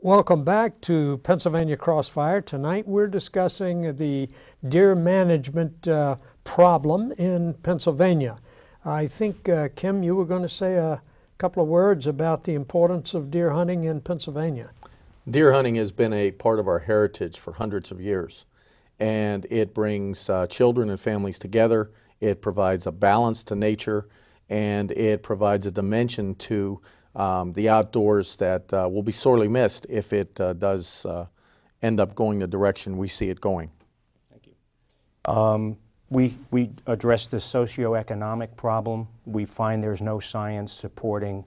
Welcome back to Pennsylvania Crossfire. Tonight we're discussing the deer management problem in Pennsylvania. I think, Kim, you were going to say a couple of words about the importance of deer hunting in Pennsylvania. Deer hunting has been a part of our heritage for hundreds of years, and it brings children and families together. It provides a balance to nature, and it provides a dimension to the outdoors that will be sorely missed if it does end up going the direction we see it going. Thank you. We address the socioeconomic problem. We find there's no science supporting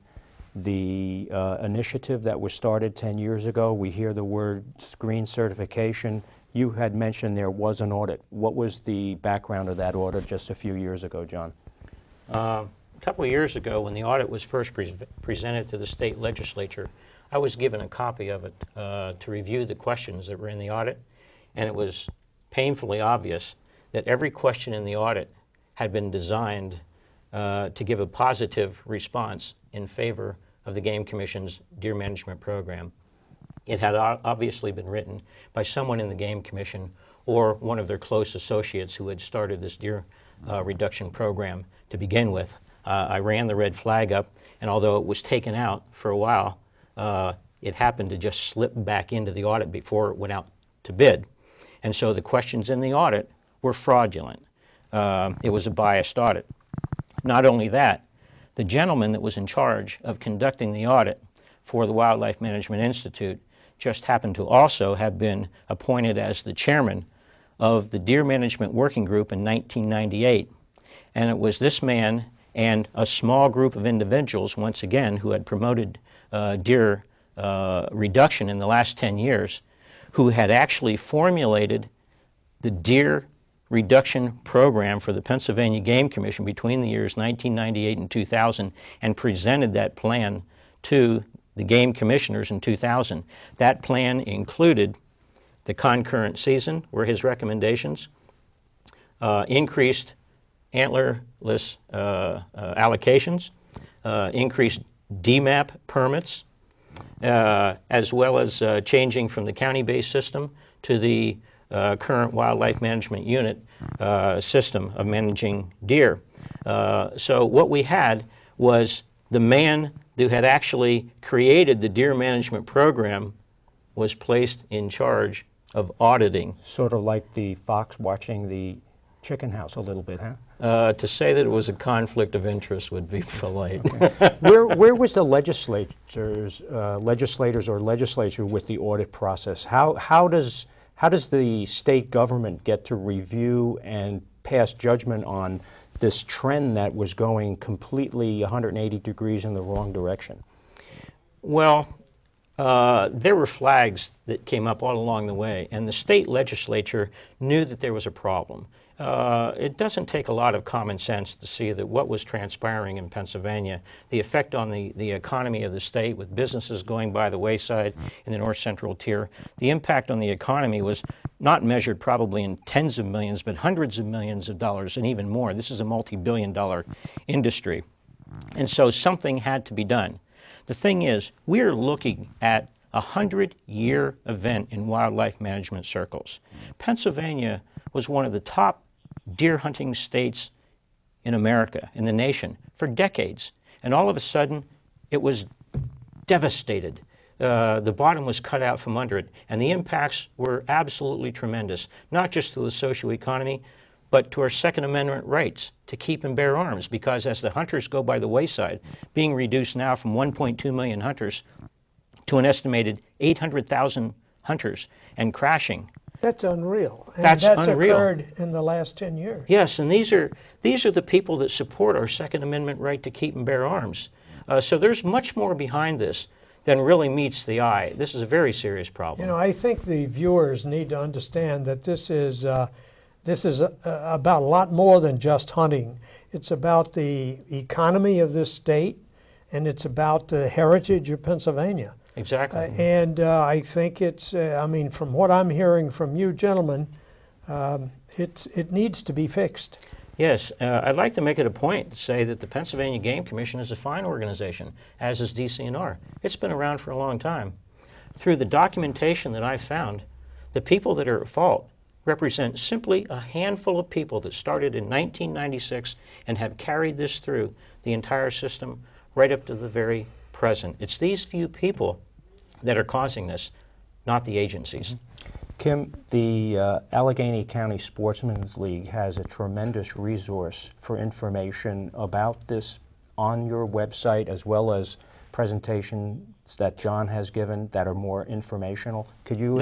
the initiative that was started 10 years ago. We hear the word green certification. You had mentioned there was an audit. What was the background of that audit just a few years ago, John? A couple of years ago, when the audit was first presented to the state legislature, I was given a copy of it to review the questions that were in the audit, and it was painfully obvious that every question in the audit had been designed to give a positive response in favor of the Game Commission's deer management program. It had obviously been written by someone in the Game Commission or one of their close associates who had started this deer reduction program to begin with. I ran the red flag up, and although it was taken out for a while, it happened to just slip back into the audit before it went out to bid. And so the questions in the audit were fraudulent. It was a biased audit. Not only that, the gentleman that was in charge of conducting the audit for the Wildlife Management Institute just happened to also have been appointed as the chairman of the Deer Management Working Group in 1998. And it was this man and a small group of individuals, once again, who had promoted deer reduction in the last 10 years, who had actually formulated the deer reduction program for the Pennsylvania Game Commission between the years 1998 and 2000 and presented that plan to the game commissioners in 2000. That plan included the concurrent season, were his recommendations, increased antlerless allocations, increased DMAP permits, as well as changing from the county-based system to the current wildlife management unit system of managing deer. So what we had was the man who had actually created the deer management program was placed in charge of auditing. Sort of like the fox watching the chicken house a little bit, huh? To say that it was a conflict of interest would be polite. Okay. Where was the legislators or legislature with the audit process? How does the state government get to review and pass judgment on this trend that was going completely 180 degrees in the wrong direction? Well, there were flags that came up all along the way, and the state legislature knew that there was a problem. It doesn't take a lot of common sense to see that what was transpiring in Pennsylvania, the effect on the economy of the state with businesses going by the wayside in the north central tier, the impact on the economy was not measured probably in tens of millions, but hundreds of millions of dollars and even more. This is a multi-billion-dollar industry. And so something had to be done. The thing is, we're looking at a 100-year event in wildlife management circles. Pennsylvania was one of the top deer hunting states in America, in the nation, for decades. And all of a sudden, it was devastated. The bottom was cut out from under it, and the impacts were absolutely tremendous, not just to the socioeconomy, but to our Second Amendment rights to keep and bear arms, because as the hunters go by the wayside, being reduced now from 1.2 million hunters to an estimated 800,000 hunters and crashing. That's unreal. And that's unreal. Occurred in the last 10 years. Yes, and these are the people that support our Second Amendment right to keep and bear arms. So there's much more behind this than really meets the eye. This is a very serious problem. You know, I think the viewers need to understand that this is about a lot more than just hunting. It's about the economy of this state, and it's about the heritage of Pennsylvania. Exactly. I think it's, I mean, from what I'm hearing from you gentlemen, it needs to be fixed. Yes, I'd like to make it a point to say that the Pennsylvania Game Commission is a fine organization, as is DCNR. It's been around for a long time. through the documentation that I found, the people that are at fault represent simply a handful of people that started in 1996 and have carried this through the entire system right up to the very present. It's these few people that are causing this, not the agencies. Kim, the Allegheny County Sportsman's League has a tremendous resource for information about this on your website, as well as presentations that John has given that are more informational. Could you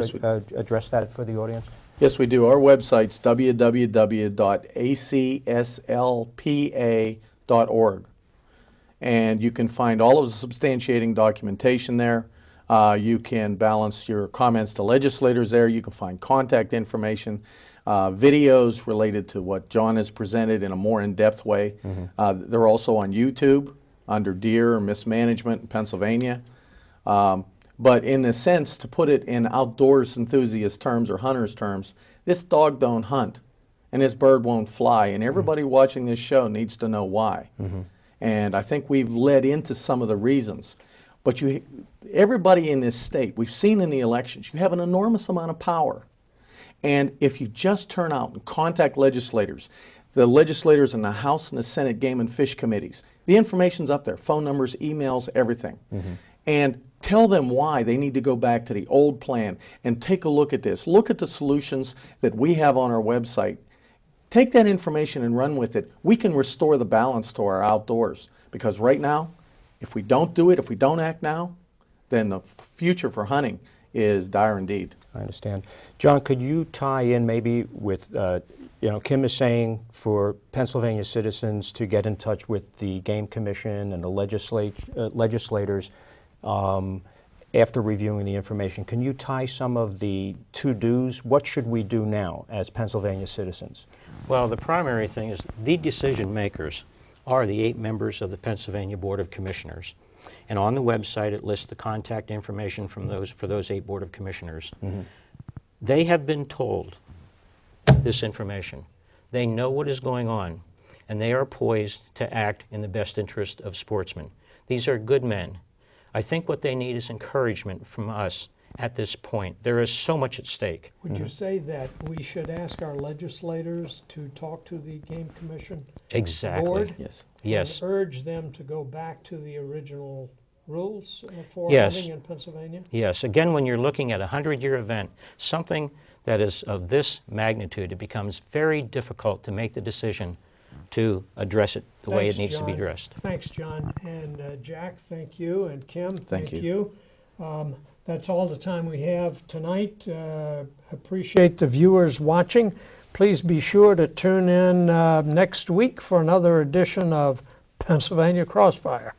address that for the audience? Yes, we do. Our website's www.acslpa.org. And you can find all of the substantiating documentation there. You can balance your comments to legislators there. You can find contact information, videos related to what John has presented in a more in-depth way. They're also on YouTube under Deer or Mismanagement in Pennsylvania. But in a sense, to put it in outdoors enthusiast terms or hunters terms, this dog don't hunt and this bird won't fly, and everybody watching this show needs to know why. And I think we've led into some of the reasons. But everybody in this state, we've seen in the elections, you have an enormous amount of power. And if you just turn out and contact legislators, the legislators in the House and the Senate Game and Fish Committees, the information's up there, phone numbers, emails, everything. And tell them why they need to go back to the old plan and take a look at this. Look at the solutions that we have on our website. Take that information and run with it. We can restore the balance to our outdoors, because right now, if we don't do it, if we don't act now, then the future for hunting is dire indeed. I understand. John, could you tie in maybe with, Kim is saying for Pennsylvania citizens to get in touch with the Game Commission and the legislators after reviewing the information. Can you tie some of the to-dos? What should we do now as Pennsylvania citizens? Well, the primary thing is the decision makers are the 8 members of the Pennsylvania Board of Commissioners. And on the website it lists the contact information for those 8 Board of Commissioners. They have been told this information. They know what is going on, and they are poised to act in the best interest of sportsmen. These are good men. I think what they need is encouragement from us at this point. There is so much at stake. Would you say that we should ask our legislators to talk to the Game Commission board? Yes. Yes. And urge them to go back to the original rules for Yes. hunting in Pennsylvania? Yes. Again, when you're looking at a 100-year event, something that is of this magnitude, it becomes very difficult to make the decision to address it the way it needs to be addressed. Thanks, John. And Jack, thank you. And Kim, Thank you. That's all the time we have tonight. Appreciate the viewers watching. Please be sure to tune in next week for another edition of Pennsylvania Crossfire.